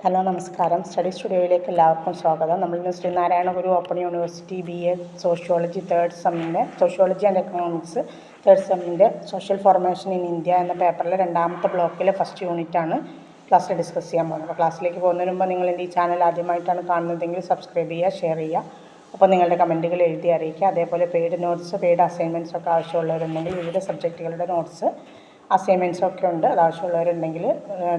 Hello നമസ്കാരം. Study സ്റ്റുഡിയോയിലേക്ക് എല്ലാവർക്കും സ്വാഗതം. നമ്മളിന്ന് Sreenarayana Guru open university BA sociology sociology and economics third സെമ്മിൻ്റെ സോഷ്യൽ ഫോർമേഷൻ ഇൻ ഇന്ത്യ എന്ന പേപ്പറിലെ രണ്ടാമത്തെ ബ്ലോക്കിലെ ഫസ്റ്റ് യൂണിറ്റാണ് ക്ലാസ്സിൽ ഡിസ്കസ് ചെയ്യാൻ പോകുന്നത്. അപ്പോൾ ക്ലാസ്സിലേക്ക് പോകുന്നതിന് മുമ്പ് നിങ്ങൾ എൻ്റെ ഈ ചാനൽ ആദ്യമായിട്ടാണ് കാണുന്നതെങ്കിൽ സബ്സ്ക്രൈബ് ചെയ്യുക, ഷെയർ ചെയ്യുക, അപ്പോൾ നിങ്ങളുടെ കമൻറ്റുകൾ എഴുതി അറിയിക്കുക. അതേപോലെ പെയ്ഡ് നോട്ട്സ്, പെയ്ഡ് അസൈൻമെൻറ്റ്സ് ഒക്കെ ആവശ്യമുള്ളവരുണ്ടെങ്കിൽ വിവിധ സബ്ജക്റ്റുകളുടെ നോട്ട്സ് അസൈൻമെൻറ്റ്സൊക്കെ ഉണ്ട്. അത് ആവശ്യമുള്ളവരുണ്ടെങ്കിൽ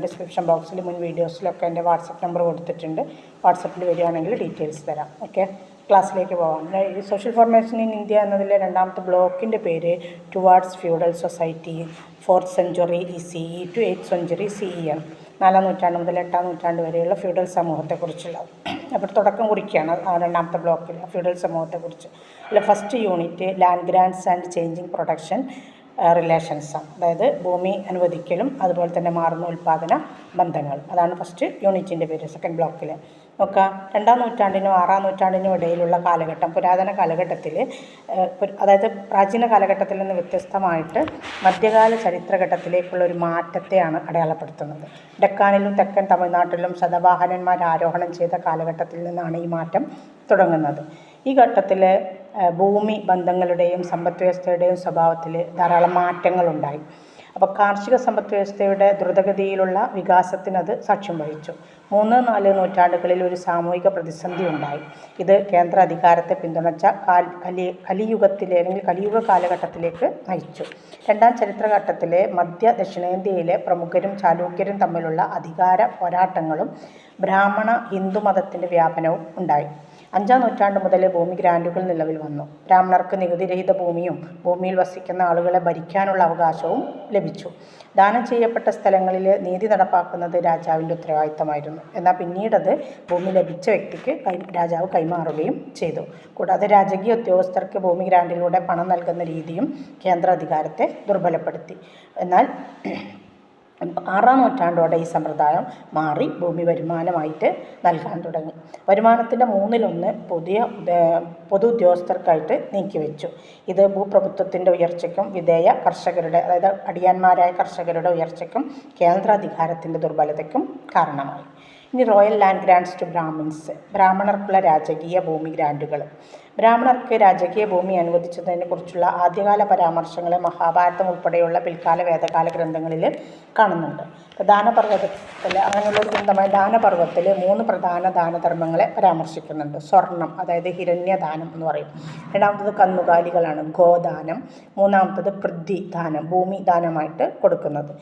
ഡിസ്ക്രിപ്ഷൻ ബോക്സിൽ മുൻ വീഡിയോസിലൊക്കെ എൻ്റെ വാട്സപ്പ് നമ്പർ കൊടുത്തിട്ടുണ്ട്. വാട്സപ്പിൽ വരികയാണെങ്കിൽ ഡീറ്റെയിൽസ് തരാം. ഓക്കെ, ക്ലാസ്സിലേക്ക് പോകാം. ഈ സോഷ്യൽ ഫോർമേഷൻ ഇൻ ഇന്ത്യ എന്നതിലെ രണ്ടാമത്തെ ബ്ലോക്കിൻ്റെ പേര് towards feudal society 4th century CE to 8th century CE ആണ്. 4ാം നൂറ്റാണ്ട് മുതൽ 8ാം നൂറ്റാണ്ട് വരെയുള്ള ഫ്യൂഡൽ സമൂഹത്തെക്കുറിച്ചുള്ള അപ്പോൾ തുടക്കം കുറിക്കുകയാണ് രണ്ടാമത്തെ ബ്ലോക്കിൽ ഫ്യൂഡൽ സമൂഹത്തെക്കുറിച്ച്. അല്ല, first unit land grants and changing production റിലേഷൻസാണ്. അതായത് ഭൂമി അനുവദിക്കലും അതുപോലെ തന്നെ മാറുന്ന ഉൽപ്പാദന ബന്ധങ്ങൾ. അതാണ് ഫസ്റ്റ് യൂണിറ്റിൻ്റെ പേര്. സെക്കൻഡ് ബ്ലോക്കിൽ നോക്കുക. 2ാം നൂറ്റാണ്ടിനും 6ാം നൂറ്റാണ്ടിനും ഇടയിലുള്ള കാലഘട്ടം പുരാതന കാലഘട്ടത്തിൽ, അതായത് പ്രാചീന കാലഘട്ടത്തിൽ നിന്ന് വ്യത്യസ്തമായിട്ട് മധ്യകാല ചരിത്രഘട്ടത്തിലേക്കുള്ള ഒരു മാറ്റത്തെയാണ് അടയാളപ്പെടുത്തുന്നത്. ഡെക്കാനിലും തെക്കൻ തമിഴ്നാട്ടിലും ശതവാഹനന്മാർ ആരോഹണം ചെയ്ത കാലഘട്ടത്തിൽ നിന്നാണ് ഈ മാറ്റം തുടങ്ങുന്നത്. ഈ ഘട്ടത്തിൽ ഭൂമി ബന്ധങ്ങളുടെയും സമ്പദ് വ്യവസ്ഥയുടെയും സ്വഭാവത്തിൽ ധാരാളം മാറ്റങ്ങളുണ്ടായി. അപ്പോൾ കാർഷിക സമ്പദ് വ്യവസ്ഥയുടെ ദ്രുതഗതിയിലുള്ള വികാസത്തിനത് സാക്ഷ്യം വഹിച്ചു. 3-4 നൂറ്റാണ്ടുകളിൽ ഒരു സാമൂഹിക പ്രതിസന്ധി ഉണ്ടായി. ഇത് കേന്ദ്ര അധികാരത്തെ പിന്തുണച്ച കലിയുഗ കാലഘട്ടത്തിലേക്ക് നയിച്ചു. 2ാം ചരിത്രഘട്ടത്തിലെ മധ്യ ദക്ഷിണേന്ത്യയിലെ പ്രമുഖരും ചാലൂക്യരും തമ്മിലുള്ള അധികാര പോരാട്ടങ്ങളും ബ്രാഹ്മണ ഹിന്ദു മതത്തിൻ്റെ വ്യാപനവും ഉണ്ടായി. 5ാം നൂറ്റാണ്ട് മുതൽ ഭൂമി ഗ്രാൻഡുകൾ നിലവിൽ വന്നു. ബ്രാഹ്മണർക്ക് നികുതിരഹിത ഭൂമിയും ഭൂമിയിൽ വസിക്കുന്ന ആളുകളെ ഭരിക്കാനുള്ള അവകാശവും ലഭിച്ചു. ദാനം ചെയ്യപ്പെട്ട സ്ഥലങ്ങളിൽ നീതി നടപ്പാക്കുന്നത് രാജാവിൻ്റെ ഉത്തരവാദിത്തമായിരുന്നു. എന്നാൽ പിന്നീടത് ഭൂമി ലഭിച്ച വ്യക്തിക്ക് രാജാവ് കൈമാറുകയും ചെയ്തു. കൂടാതെ രാജകീയ ഉദ്യോഗസ്ഥർക്ക് ഭൂമി ഗ്രാൻഡിലൂടെ പണം നൽകുന്ന രീതിയും കേന്ദ്ര അധികാരത്തെ ദുർബലപ്പെടുത്തി. എന്നാൽ 6ാം നൂറ്റാണ്ടോടെ ഈ സമ്പ്രദായം മാറി ഭൂമി വരുമാനമായിട്ട് നൽകാൻ തുടങ്ങി. വരുമാനത്തിൻ്റെ 1/3 പൊതു ഉദ്യോഗസ്ഥർക്കായിട്ട് നീക്കിവെച്ചു. ഇത് ഭൂപ്രഭുത്വത്തിൻ്റെ ഉയർച്ചയ്ക്കും വിധേയ കർഷകരുടെ, അതായത് അടിയാന്മാരായ കർഷകരുടെ ഉയർച്ചയ്ക്കും കേന്ദ്ര അധികാരത്തിൻ്റെ ദുർബലതയ്ക്കും കാരണമായി. ഇനി royal land grants to Brahmins, ബ്രാഹ്മണർക്കുള്ള രാജകീയ ഭൂമി ഗ്രാൻഡുകൾ. ബ്രാഹ്മണർക്ക് രാജകീയ ഭൂമി അനുവദിച്ചതിനെക്കുറിച്ചുള്ള ആദ്യകാല പരാമർശങ്ങളെ മഹാഭാരതം ഉൾപ്പെടെയുള്ള പിൽക്കാല വേദകാല ഗ്രന്ഥങ്ങളിൽ കാണുന്നുണ്ട്. ദാനപർവ്വതത്തിൽ, അങ്ങനെയുള്ളൊരു ഗ്രന്ഥമായ ദാനപർവ്വത്തിൽ 3 പ്രധാന ദാനധർമ്മങ്ങളെ പരാമർശിക്കുന്നുണ്ട്. സ്വർണം, അതായത് ഹിരണ്യദാനം എന്ന് പറയും. 2ാമത്തത് കന്നുകാലികളാണ്, ഗോദാനം. 3ാമത്തത് പൃഥ്വിദാനം, ഭൂമി ദാനമായിട്ട് കൊടുക്കുന്നത്.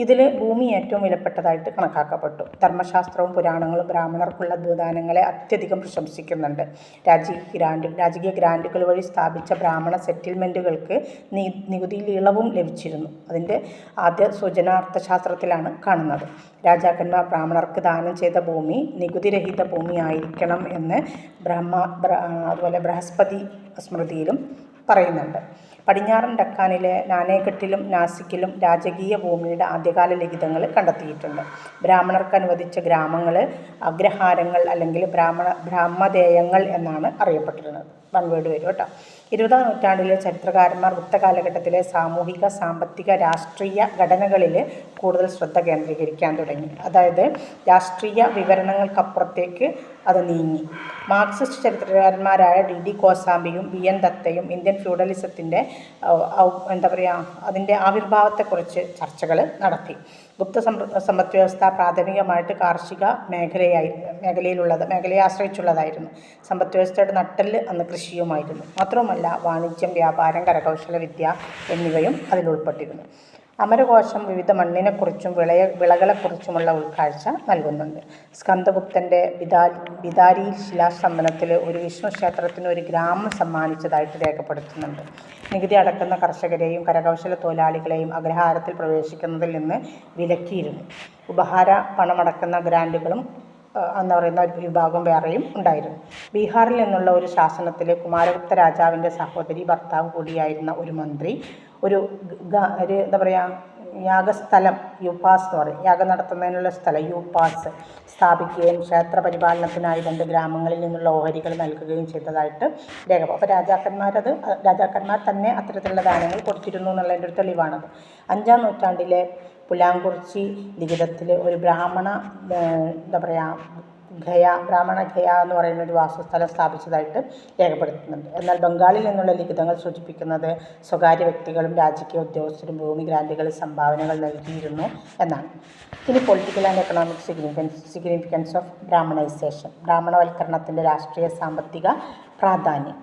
ഇതിൽ ഭൂമി ഏറ്റവും വിലപ്പെട്ടതായിട്ട് കണക്കാക്കപ്പെട്ടു. ധർമ്മശാസ്ത്രവും പുരാണങ്ങളും ബ്രാഹ്മണർക്കുള്ള ഭൂദാനങ്ങളെ അത്യധികം പ്രശംസിക്കുന്നുണ്ട്. രാജകീയ ഗ്രാൻഡുകൾ വഴി സ്ഥാപിച്ച ബ്രാഹ്മണ സെറ്റിൽമെൻറ്റുകൾക്ക് നികുതിയിൽ ഇളവും ലഭിച്ചിരുന്നു. അതിൻ്റെ ആദ്യ സൂചന അർത്ഥശാസ്ത്രത്തിലാണ് കാണുന്നത്. രാജാക്കന്മാർ ബ്രാഹ്മണർക്ക് ദാനം ചെയ്ത ഭൂമി നികുതിരഹിത ഭൂമി ആയിരിക്കണം എന്ന് അതുപോലെ ബൃഹസ്പതി സ്മൃതിയിലും പറയുന്നുണ്ട്. പടിഞ്ഞാറൻ ഡെക്കാനിലെ നാനേഘട്ടിലും നാസിക്കിലും രാജകീയ ഭൂമിയുടെ ആദ്യകാല ലിഖിതങ്ങൾ കണ്ടെത്തിയിട്ടുണ്ട്. ബ്രാഹ്മണർക്ക് അനുവദിച്ച ഗ്രാമങ്ങൾ അഗ്രഹാരങ്ങൾ അല്ലെങ്കിൽ ബ്രാഹ്മദേയങ്ങൾ എന്നാണ് അറിയപ്പെട്ടിരുന്നത്. വൺ വേർഡ് വരും കേട്ടോ. 20ാം നൂറ്റാണ്ടിലെ ചരിത്രകാരന്മാർ വൃത്തകാലഘട്ടത്തിലെ സാമൂഹിക, സാമ്പത്തിക, രാഷ്ട്രീയ ഘടനകളിൽ കൂടുതൽ ശ്രദ്ധ കേന്ദ്രീകരിക്കാൻ തുടങ്ങി. അതായത് രാഷ്ട്രീയ വിവരണങ്ങൾക്കപ്പുറത്തേക്ക് അത് നീങ്ങി. മാർക്സിസ്റ്റ് ചരിത്രകാരന്മാരായ DD കോസാംബിയും BN ദത്തയും ഇന്ത്യൻ ഫ്യൂഡലിസത്തിൻ്റെ അതിൻ്റെ ആവിർഭാവത്തെക്കുറിച്ച് ചർച്ചകൾ നടത്തി. ഗുപ്ത സമ്പദ് വ്യവസ്ഥ പ്രാഥമികമായിട്ട് കാർഷിക മേഖലയെ ആശ്രയിച്ചുള്ളതായിരുന്നു. സമ്പദ് വ്യവസ്ഥയുടെ നട്ടെല്ല് അന്ന് കൃഷിയുമായിരുന്നു. മാത്രവുമല്ല വാണിജ്യം, വ്യാപാരം, കരകൗശല വിദ്യ എന്നിവയും അതിലുൾപ്പെട്ടിരുന്നു. അമരകോശം വിവിധ മണ്ണിനെക്കുറിച്ചും വിളകളെക്കുറിച്ചുമുള്ള ഉൾക്കാഴ്ച നൽകുന്നുണ്ട്. സ്കന്ദഗുപ്തൻ്റെ ബിദാരി ശിലാസ്തംഭനത്തിൽ ഒരു വിഷ്ണു ക്ഷേത്രത്തിന് ഒരു ഗ്രാമം സമ്മാനിച്ചതായിട്ട് രേഖപ്പെടുത്തുന്നുണ്ട്. നികുതി അടക്കുന്ന കർഷകരെയും കരകൗശല തൊഴിലാളികളെയും അഗ്രഹാരത്തിൽ പ്രവേശിക്കുന്നതിൽ നിന്ന് വിലക്കിയിരുന്നു. ഉപഹാര പണമടക്കുന്ന ഗ്രാൻഡുകളും എന്ന് പറയുന്ന ഒരു വിഭാഗം വേറെയും ഉണ്ടായിരുന്നു. ബീഹാറിൽ നിന്നുള്ള ഒരു ശാസനത്തിൽ കുമാരഗുപ്ത രാജാവിൻ്റെ സഹോദരി ഭർത്താവ് കൂടിയായിരുന്ന ഒരു മന്ത്രി ഒരു യാഗസ്ഥലം, യൂപ്പാസ് എന്ന് പറയും, യാഗം നടത്തുന്നതിനുള്ള സ്ഥലം യൂപ്പാസ് സ്ഥാപിക്കുകയും ക്ഷേത്ര പരിപാലനത്തിനായി 2 ഗ്രാമങ്ങളിൽ നിന്നുള്ള ഓഹരികൾ നൽകുകയും ചെയ്തതായിട്ട് രേഖ. അപ്പോൾ രാജാക്കന്മാർ തന്നെ അത്തരത്തിലുള്ള ദാനങ്ങൾ കൊടുത്തിരുന്നു എന്നുള്ളതിൻ്റെ ഒരു തെളിവാണത്. 5ാം നൂറ്റാണ്ടിലെ പുലാംകുറിച്ചി ലിഖിതത്തിൽ ഒരു ബ്രാഹ്മണ എന്താ പറയുക ബ്രാഹ്മണ ഖയ എന്ന് പറയുന്ന ഒരു വാസസ്ഥലം സ്ഥാപിച്ചതായിട്ട് രേഖപ്പെടുത്തുന്നുണ്ട്. എന്നാൽ ബംഗാളിൽ നിന്നുള്ള ലിഖിതങ്ങൾ സൂചിപ്പിക്കുന്നത് സ്വകാര്യ വ്യക്തികളും രാജകീയ ഉദ്യോഗസ്ഥരും ഭൂമി ഗ്രാൻറ്റുകളിൽ സംഭാവനകൾ നൽകിയിരുന്നു എന്നാണ്. ഇനി political and economic significance of Brahmanisation, ബ്രാഹ്മണവൽക്കരണത്തിൻ്റെ രാഷ്ട്രീയ സാമ്പത്തിക പ്രാധാന്യം.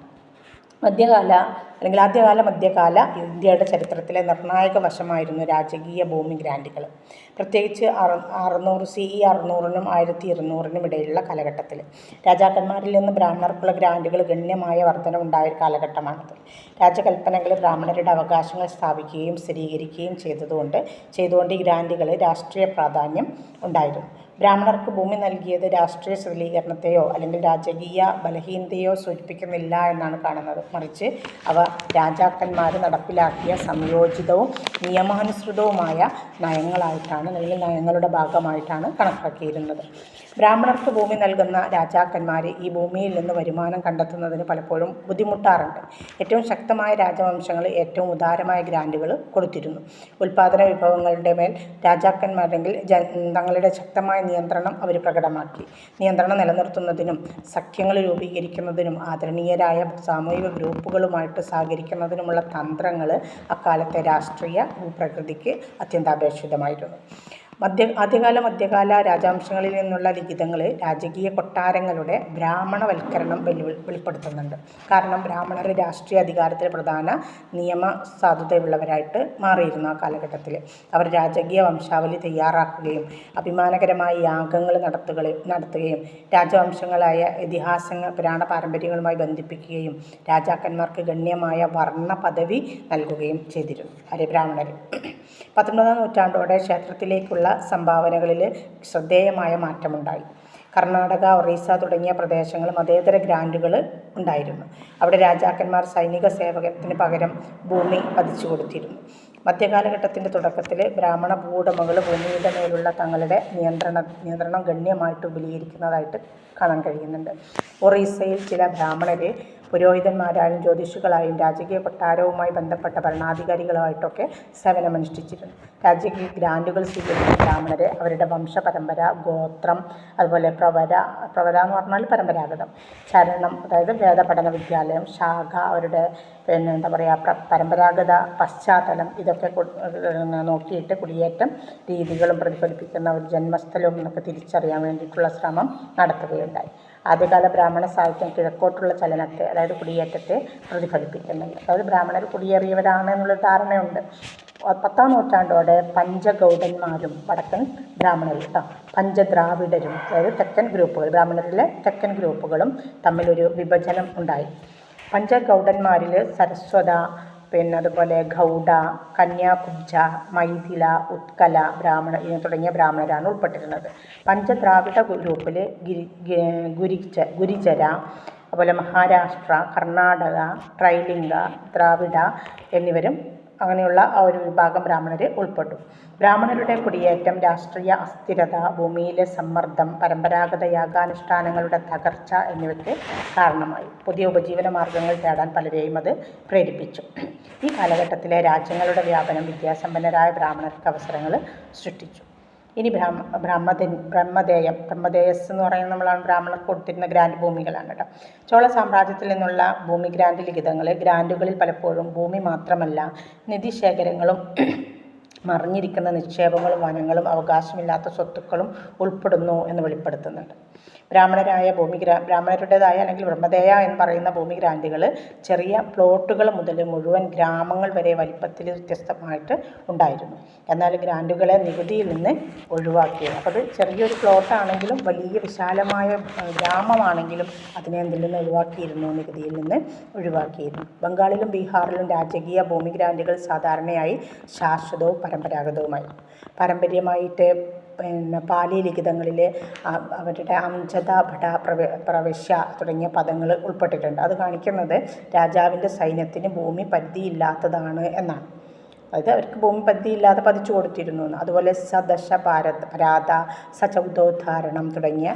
ആദ്യകാല മധ്യകാല ഇന്ത്യയുടെ ചരിത്രത്തിലെ നിർണായക വശമായിരുന്നു രാജകീയ ഭൂമി ഗ്രാൻറ്റുകൾ. പ്രത്യേകിച്ച് 600 CE 600-നും 1200-നും ഇടയിലുള്ള കാലഘട്ടത്തിൽ രാജാക്കന്മാരിൽ നിന്ന് ബ്രാഹ്മണർക്കുള്ള ഗ്രാൻറ്റുകൾ ഗണ്യമായ വർധനവുണ്ടായ ഒരു കാലഘട്ടമാണത്. രാജകൽപ്പനകൾ ബ്രാഹ്മണരുടെ അവകാശങ്ങൾ സ്ഥാപിക്കുകയും സ്ഥിരീകരിക്കുകയും ചെയ്തുകൊണ്ട് ഈ ഗ്രാൻറ്റുകൾ രാഷ്ട്രീയ പ്രാധാന്യം ഉണ്ടായിരുന്നു. ബ്രാഹ്മണർക്ക് ഭൂമി നൽകിയത് രാഷ്ട്രീയ ശിഥിലീകരണത്തെയോ അല്ലെങ്കിൽ രാജകീയ ബലഹീനതയോ സൂചിപ്പിക്കുന്നില്ല എന്നാണ് കാണുന്നത്. മറിച്ച് അവ രാജാക്കന്മാർ നടപ്പിലാക്കിയ സംയോജിതവും നിയമാനുസൃതവുമായ നയങ്ങളായിട്ടാണ് അല്ലെങ്കിൽ നയങ്ങളുടെ ഭാഗമായിട്ടാണ് കണക്കാക്കിയിരുന്നത്. ബ്രാഹ്മണർക്ക് ഭൂമി നൽകുന്ന രാജാക്കന്മാർ ഈ ഭൂമിയിൽ നിന്ന് വരുമാനം കണ്ടെത്തുന്നതിന് പലപ്പോഴും ബുദ്ധിമുട്ടാറുണ്ട്. ഏറ്റവും ശക്തമായ രാജവംശങ്ങൾ ഏറ്റവും ഉദാരമായ ഗ്രാൻറ്റുകൾ കൊടുത്തിരുന്നു. ഉൽപ്പാദന വിഭവങ്ങളുടെ മേൽ രാജാക്കന്മാരെങ്കിൽ തങ്ങളുടെ ശക്തമായ നിയന്ത്രണം അവർ പ്രകടമാക്കി. നിയന്ത്രണം നിലനിർത്തുന്നതിനും സഖ്യങ്ങൾ രൂപീകരിക്കുന്നതിനും ആദരണീയരായ സാമൂഹിക ഗ്രൂപ്പുകളുമായിട്ട് സഹകരിക്കുന്നതിനുമുള്ള തന്ത്രങ്ങൾ അക്കാലത്തെ രാഷ്ട്രീയ ഭൂപ്രകൃതിക്ക് അത്യന്താപേക്ഷിതമായിരുന്നു. മധ്യകാല രാജവംശങ്ങളിൽ നിന്നുള്ള ലിഖിതങ്ങൾ രാജകീയ കൊട്ടാരങ്ങളുടെ ബ്രാഹ്മണവൽക്കരണം വെളിപ്പെടുത്തുന്നുണ്ട്. കാരണം ബ്രാഹ്മണർ രാഷ്ട്രീയ അധികാരത്തിൽ പ്രധാന നിയമ സാധുതയുള്ളവരായിട്ട് മാറിയിരുന്നു. ആ കാലഘട്ടത്തിൽ അവർ രാജകീയ വംശാവലി തയ്യാറാക്കുകയും അഭിമാനകരമായ യാഗങ്ങൾ നടത്തുകയും രാജവംശങ്ങളായ ഇതിഹാസങ്ങൾ പുരാണ പാരമ്പര്യങ്ങളുമായി ബന്ധിപ്പിക്കുകയും രാജാക്കന്മാർക്ക് ഗണ്യമായ വർണ്ണ പദവി നൽകുകയും ചെയ്തിരുന്നു ബ്രാഹ്മണർ. 19-ാം നൂറ്റാണ്ടോടെ ക്ഷേത്രത്തിലേക്കുള്ള സംഭാവനകളിൽ ശ്രദ്ധേയമായ മാറ്റമുണ്ടായി. കർണാടക, ഒറീസ തുടങ്ങിയ പ്രദേശങ്ങൾ മതേതര ഗ്രാൻറ്റുകൾ ഉണ്ടായിരുന്നു. അവിടെ രാജാക്കന്മാർ സൈനിക സേവകത്തിന് പകരം ഭൂമി പതിച്ചു കൊടുത്തിരുന്നു. മധ്യകാലഘട്ടത്തിൻ്റെ തുടക്കത്തിൽ ബ്രാഹ്മണ ഭൂവുടമകൾ ഭൂമിയുടെ മേലുള്ള തങ്ങളുടെ നിയന്ത്രണം ഗണ്യമായിട്ട് വിപുലീകരിക്കുന്നതായിട്ട് കാണാൻ കഴിയുന്നുണ്ട്. ഒറീസയിൽ ചില ബ്രാഹ്മണർ പുരോഹിതന്മാരായും ജ്യോതിഷികളായും രാജകീയ കൊട്ടാരവുമായി ബന്ധപ്പെട്ട ഭരണാധികാരികളുമായിട്ടൊക്കെ സേവനമനുഷ്ഠിച്ചിരുന്നു. രാജകീയ ഗ്രാൻറ്റുകൾ സ്വീകരിച്ച ബ്രാഹ്മണരെ അവരുടെ വംശപരമ്പര, ഗോത്രം, അതുപോലെ പ്രവര എന്ന് പറഞ്ഞാൽ പരമ്പരാഗതം, ചരണം അതായത് വേദപഠന വിദ്യാലയം, ശാഖ, അവരുടെ പരമ്പരാഗത പശ്ചാത്തലം ഇതൊക്കെ നോക്കിയിട്ട് കുടിയേറ്റം രീതികളും പ്രതിഫലിപ്പിക്കുന്ന ഒരു ജന്മസ്ഥലവും എന്നൊക്കെ തിരിച്ചറിയാൻ വേണ്ടിയിട്ടുള്ള ശ്രമം നടത്തുകയുണ്ടായി. ആദ്യകാല ബ്രാഹ്മണ സാഹിത്യം കിഴക്കോട്ടുള്ള ചലനത്തെ അതായത് കുടിയേറ്റത്തെ പ്രതിഫലിപ്പിക്കുന്നുണ്ട്. അതായത് ബ്രാഹ്മണർ കുടിയേറിയവരാണ് എന്നുള്ള ധാരണയുണ്ട്. 10-ാം നൂറ്റാണ്ടോടെ പഞ്ചഗൗഡന്മാരും വടക്കൻ ബ്രാഹ്മണരും പഞ്ചദ്രാവിഡരും അതായത് തെക്കൻ ഗ്രൂപ്പുകൾ, ബ്രാഹ്മണരിലെ തെക്കൻ ഗ്രൂപ്പുകളും തമ്മിലൊരു വിഭജനം ഉണ്ടായി. പഞ്ചഗൗഡന്മാരിൽ സരസ്വത, അതുപോലെ ഗൗഡ, കന്യാകുബ്ജ, മൈഥില, ഉത്കല തുടങ്ങിയ ബ്രാഹ്മണരാണ് ഉൾപ്പെട്ടിരുന്നത്. പഞ്ചദ്രാവിഡ ഗ്രൂപ്പിൽ ഗുരിജര, അതുപോലെ മഹാരാഷ്ട്ര, കർണാടക, ട്രൈലിംഗ, ദ്രാവിഡ എന്നിവരും അങ്ങനെയുള്ള ആ ഒരു വിഭാഗം ബ്രാഹ്മണർ ഉൾപ്പെട്ടു. ബ്രാഹ്മണരുടെ കുടിയേറ്റം രാഷ്ട്രീയ അസ്ഥിരത, ഭൂമിയിലെ സമ്മർദ്ദം, പരമ്പരാഗത യാഗാനുഷ്ഠാനങ്ങളുടെ തകർച്ച എന്നിവയ്ക്ക് കാരണമായി. പുതിയ ഉപജീവന മാർഗങ്ങൾ തേടാൻ പലരെയും അത് പ്രേരിപ്പിച്ചു. ഈ കാലഘട്ടത്തിലെ രാജ്യങ്ങളുടെ വ്യാപനം വിദ്യാസമ്പന്നരായ ബ്രാഹ്മണർക്ക് അവസരങ്ങൾ സൃഷ്ടിച്ചു. ഇനി ബ്രഹ്മദേയസ് എന്ന് പറയുന്നത് നമ്മളാണ് ബ്രാഹ്മണർക്ക് കൊടുത്തിരുന്ന ഗ്രാൻഡ് ഭൂമികളാണ് കേട്ടോ. ചോള സാമ്രാജ്യത്തിൽ നിന്നുള്ള ഭൂമി ഗ്രാൻഡ് ലിഖിതങ്ങൾ ഗ്രാൻറ്റുകളിൽ പലപ്പോഴും ഭൂമി മാത്രമല്ല നിധിശേഖരങ്ങളും മറിഞ്ഞിരിക്കുന്ന നിക്ഷേപങ്ങളും വനങ്ങളും അവകാശമില്ലാത്ത സ്വത്തുക്കളും ഉൾപ്പെടുന്നു എന്ന് വെളിപ്പെടുത്തുന്നുണ്ട്. ബ്രാഹ്മണരുടേതായ അല്ലെങ്കിൽ ബ്രഹ്മദേയ എന്ന് പറയുന്ന ഭൂമി ഗ്രാൻറ്റുകൾ ചെറിയ പ്ലോട്ടുകൾ മുതൽ മുഴുവൻ ഗ്രാമങ്ങൾ വരെ വലിപ്പത്തിൽ വ്യത്യസ്തമായിട്ട് ഉണ്ടായിരുന്നു. എന്നാൽ ഗ്രാൻറ്റുകളെ നികുതിയിൽ നിന്ന് ഒഴിവാക്കിയത്, അപ്പോൾ അത് ചെറിയൊരു പ്ലോട്ടാണെങ്കിലും വലിയ വിശാലമായ ഗ്രാമമാണെങ്കിലും അതിനെ എന്തിൽ നിന്ന് ഒഴിവാക്കിയിരുന്നു, നികുതിയിൽ നിന്ന് ഒഴിവാക്കിയിരുന്നു. ബംഗാളിലും ബീഹാറിലും രാജകീയ ഭൂമി ഗ്രാൻറ്റുകൾ സാധാരണയായി ശാശ്വതവും പരമ്പരാഗതവുമായി. പാരമ്പര്യമായിട്ട് പാലി ലിഖിതങ്ങളിൽ അവരുടെ അംജദ, ഭട, പ്രവശ്യ തുടങ്ങിയ പദങ്ങൾ ഉൾപ്പെട്ടിട്ടുണ്ട്. അത് കാണിക്കുന്നത് രാജാവിൻ്റെ സൈന്യത്തിന് ഭൂമി പരിധിയില്ലാത്തതാണ് എന്നാണ്. അതായത് അവർക്ക് ഭൂമി പതിയില്ലാതെ പതിച്ചു കൊടുത്തിരുന്നു എന്ന്. അതുപോലെ സദശ പരാത സചൗദോദ്ധാരണം തുടങ്ങിയ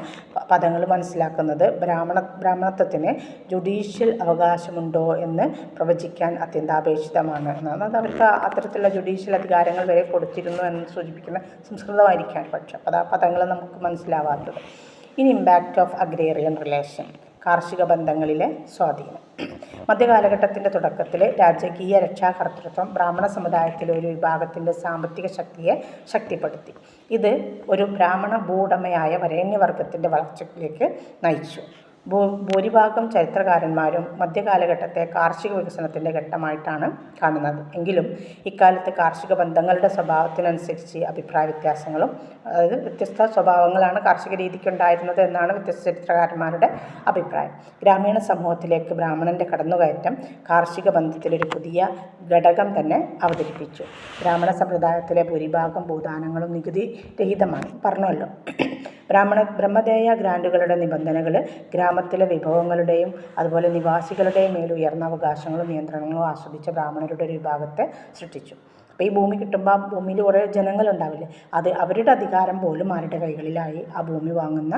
പദങ്ങൾ മനസ്സിലാക്കുന്നത് ബ്രാഹ്മണത്വത്തിന് ജുഡീഷ്യൽ അവകാശമുണ്ടോ എന്ന് പ്രവചിക്കാൻ അത്യന്താപേക്ഷിതമാണ് എന്നാണ്. അത് അവർക്ക് അത്തരത്തിലുള്ള ജുഡീഷ്യൽ അധികാരങ്ങൾ വരെ കൊടുത്തിരുന്നു എന്ന് സൂചിപ്പിക്കുന്ന സംസ്കൃതമായിരിക്കാൻ പക്ഷേ പദങ്ങൾ നമുക്ക് മനസ്സിലാവാത്തത്. ഇനി ഇമ്പാക്റ്റ് ഓഫ് അഗ്രേറിയൻ റിലേഷൻ, കാർഷിക ബന്ധങ്ങളിലെ സ്വാധീനം. മധ്യകാലഘട്ടത്തിൻ്റെ തുടക്കത്തിൽ രാജകീയ രക്ഷാകർതൃത്വം ബ്രാഹ്മണ സമുദായത്തിലെ ഒരു വിഭാഗത്തിൻ്റെ സാമ്പത്തിക ശക്തിയെ ശക്തിപ്പെടുത്തി. ഇത് ഒരു ബ്രാഹ്മണ ഭൂവുടമയായ വരേണ്യവർഗത്തിൻ്റെ വളർച്ചയിലേക്ക് നയിച്ചു. ഭൂരിഭാഗം ചരിത്രകാരന്മാരും മധ്യകാലഘട്ടത്തെ കാർഷിക വികസനത്തിൻ്റെ ഘട്ടമായിട്ടാണ് കാണുന്നത്. എങ്കിലും ഇക്കാലത്ത് കാർഷിക ബന്ധങ്ങളുടെ സ്വഭാവത്തിനനുസരിച്ച് അഭിപ്രായ വ്യത്യാസങ്ങളും, അതായത് വ്യത്യസ്ത സ്വഭാവങ്ങളാണ് കാർഷിക രീതിക്കുണ്ടായിരുന്നത് എന്നാണ് വ്യത്യസ്ത ചരിത്രകാരന്മാരുടെ അഭിപ്രായം. ഗ്രാമീണ സമൂഹത്തിലേക്ക് ബ്രാഹ്മണൻ്റെ കടന്നുകയറ്റം കാർഷിക ബന്ധത്തിലൊരു പുതിയ ഘടകം തന്നെ അവതരിപ്പിച്ചു. ബ്രാഹ്മണ സമ്പ്രദായത്തിലെ ഭൂരിഭാഗം ഭൂദാനങ്ങളും നികുതി രഹിതമാണ് പറഞ്ഞല്ലോ. ബ്രഹ്മദേയ ഗ്രാൻഡുകളുടെ നിബന്ധനകൾ ഗ്രാമത്തിലെ വിഭവങ്ങളുടെയും അതുപോലെ നിവാസികളുടെയും മേൽ ഉയർന്ന അവകാശങ്ങളും നിയന്ത്രണങ്ങളും ആസ്വദിച്ച ബ്രാഹ്മണരുടെ ഒരു വിഭാഗത്തെ സൃഷ്ടിച്ചു. അപ്പോൾ ഈ ഭൂമി കിട്ടുമ്പോൾ ആ ഭൂമിയിൽ കുറേ ജനങ്ങളുണ്ടാവില്ലേ, അത് അവരുടെ അധികാരം പോലും ആരുടെ കൈകളിലായി? ആ ഭൂമി വാങ്ങുന്ന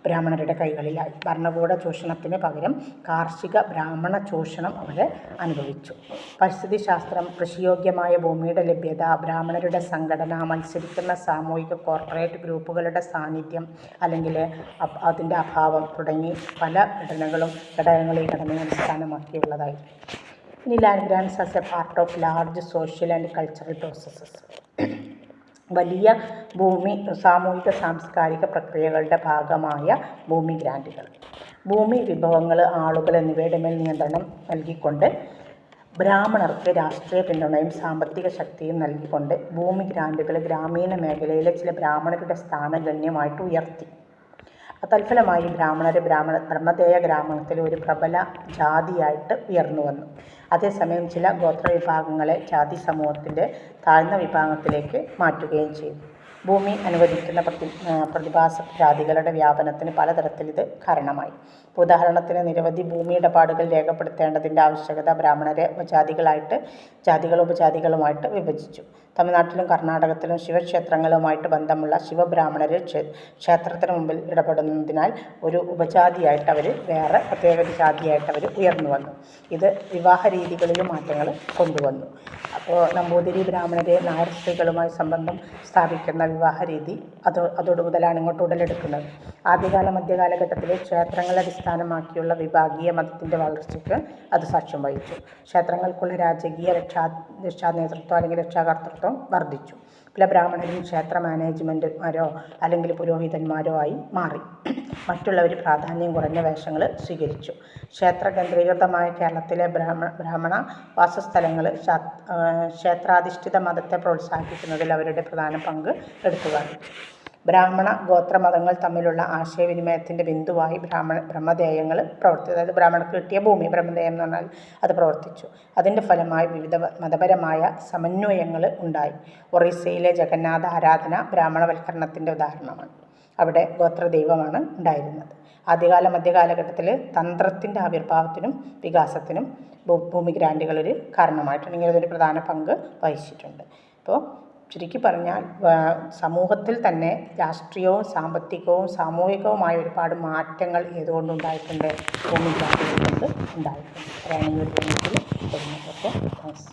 ബ്രാഹ്മണരുടെ കൈകളിലായി. ഭരണകൂട ചൂഷണത്തിന് പകരം കാർഷിക ബ്രാഹ്മണ ചൂഷണം അവർ അനുഭവിച്ചു. പരിസ്ഥിതി ശാസ്ത്രം, കൃഷിയോഗ്യമായ ഭൂമിയുടെ ലഭ്യത, ബ്രാഹ്മണരുടെ സംഘടന, മത്സരിക്കുന്ന സാമൂഹിക കോർപ്പറേറ്റ് ഗ്രൂപ്പുകളുടെ സാന്നിധ്യം അല്ലെങ്കിൽ അതിൻ്റെ അഭാവം തുടങ്ങി പല ഘടകങ്ങളെ ഈ ഘടനയെ അടിസ്ഥാനമാക്കിയുള്ളതായി. ഇനി land grants as A part of large social and cultural processes. വലിയ സാമൂഹിക സാംസ്കാരിക പ്രക്രിയകളുടെ ഭാഗമായ ഭൂമി ഗ്രാൻഡുകൾ. ഭൂമി, വിഭവങ്ങൾ, ആളുകൾ എന്നിവയുടെ മേൽ നിയന്ത്രണം നൽകിക്കൊണ്ട് ബ്രാഹ്മണർക്ക് രാഷ്ട്രീയ പിന്തുണയും സാമ്പത്തിക ശക്തിയും നൽകിക്കൊണ്ട് ഭൂമി ഗ്രാൻഡുകൾ ഗ്രാമീണ മേഖലയിലെ ചില ബ്രാഹ്മണരുടെ സ്ഥാനം ഗണ്യമായിട്ട് ഉയർത്തി. തൽഫലമായി ബ്രഹ്മദേയ ഗ്രാമത്തിലെ ഒരു പ്രബല ജാതിയായിട്ട് ഉയർന്നു വന്നു. അതേസമയം ചില ഗോത്രവിഭാഗങ്ങളെ ജാതി സമൂഹത്തിൻ്റെ താഴ്ന്ന വിഭാഗത്തിലേക്ക് മാറ്റുകയും ചെയ്തു. ഭൂമി അനുവദിക്കുന്ന പ്രതിഭാസ ജാതികളുടെ വ്യാപനത്തിന് പലതരത്തിൽ ഇത് കാരണമായി. ഉദാഹരണത്തിന് നിരവധി ഭൂമി ഇടപാടുകൾ രേഖപ്പെടുത്തേണ്ടതിൻ്റെ ആവശ്യകത ബ്രാഹ്മണരെ ഉപജാതികളുമായിട്ട് വിഭജിച്ചു. തമിഴ്നാട്ടിലും കർണാടകത്തിലും ശിവക്ഷേത്രങ്ങളുമായിട്ട് ബന്ധമുള്ള ശിവബ്രാഹ്മണർ ക്ഷേത്രത്തിന് മുമ്പിൽ ഇടപെടുന്നതിനാൽ ഒരു ഉപജാതിയായിട്ട് വേറെ പ്രത്യേക ജാതിയായിട്ട് ഉയർന്നു വന്നു. ഇത് വിവാഹ രീതികളിലും മാറ്റങ്ങൾ കൊണ്ടുവന്നു. അപ്പോൾ നമ്പൂതിരി ബ്രാഹ്മണരെ നായർ സ്ത്രീകളുമായി സംബന്ധം സ്ഥാപിക്കുന്ന വിവാഹ രീതി അതോടു മുതലാണ് ഇങ്ങോട്ട് ഉടലെടുക്കുന്നത്. ആദ്യകാല മധ്യകാലഘട്ടത്തിലെ ക്ഷേത്രങ്ങളെ അടിസ്ഥാനമാക്കിയുള്ള വിഭാഗീയ മതത്തിൻ്റെ വളർച്ചയ്ക്ക് അത് സാക്ഷ്യം വഹിച്ചു. ക്ഷേത്രങ്ങൾക്കുള്ള രാജകീയ രക്ഷാ നേതൃത്വം അല്ലെങ്കിൽ രക്ഷാകർതൃത്വം വർദ്ധിച്ചു. പല ബ്രാഹ്മണരും ക്ഷേത്ര മാനേജ്മെൻറ്റുമാരോ അല്ലെങ്കിൽ പുരോഹിതന്മാരോ ആയി മാറി. മറ്റുള്ളവർ പ്രാധാന്യം കുറഞ്ഞ വേഷങ്ങൾ സ്വീകരിച്ചു. ക്ഷേത്ര കേന്ദ്രീകൃതമായ കേരളത്തിലെ ബ്രാഹ്മണ വാസസ്ഥലങ്ങൾ ക്ഷേത്രാധിഷ്ഠിത മതത്തെ പ്രോത്സാഹിപ്പിക്കുന്നതിൽ അവരുടെ പ്രധാന പങ്ക് എടുത്തുകാണിച്ചു. ബ്രാഹ്മണ ഗോത്രമതങ്ങൾ തമ്മിലുള്ള ആശയവിനിമയത്തിൻ്റെ ബിന്ദുവായി ബ്രഹ്മദേയങ്ങൾ പ്രവർത്തിച്ചു. അതായത് ബ്രാഹ്മണർക്ക് കിട്ടിയ ഭൂമി, ബ്രഹ്മദേയം എന്ന് പറഞ്ഞാൽ അത് പ്രവർത്തിച്ചു. അതിൻ്റെ ഫലമായി വിവിധ മതപരമായ സമന്വയങ്ങൾ ഉണ്ടായി. ഒറീസയിലെ ജഗന്നാഥ ആരാധന ബ്രാഹ്മണവൽക്കരണത്തിൻ്റെ ഉദാഹരണമാണ്. അവിടെ ഗോത്രദൈവമാണ് ഉണ്ടായിരുന്നത്. ആദ്യകാല മധ്യകാലഘട്ടത്തിൽ തന്ത്രത്തിൻ്റെ ആവിർഭാവത്തിനും വികാസത്തിനും ഭൂമി ഗ്രാൻഡുകൾ ഒരു കാരണമായിട്ടുണ്ടെങ്കിൽ അതൊരു പ്രധാന പങ്ക് വഹിച്ചിട്ടുണ്ട്. അപ്പോൾ ചുരുക്കി പറഞ്ഞാൽ സമൂഹത്തിൽ തന്നെ രാഷ്ട്രീയവും സാമ്പത്തികവും സാമൂഹികവുമായ ഒരുപാട് മാറ്റങ്ങൾ ഏതുകൊണ്ടുണ്ടായിട്ടുണ്ട്? ഭൂമി ഗ്രാൻഡുകൾ കൊണ്ട് ഉണ്ടായിട്ടുണ്ട്. അതാണ് ഈ ഒരു താങ്ക്സ്.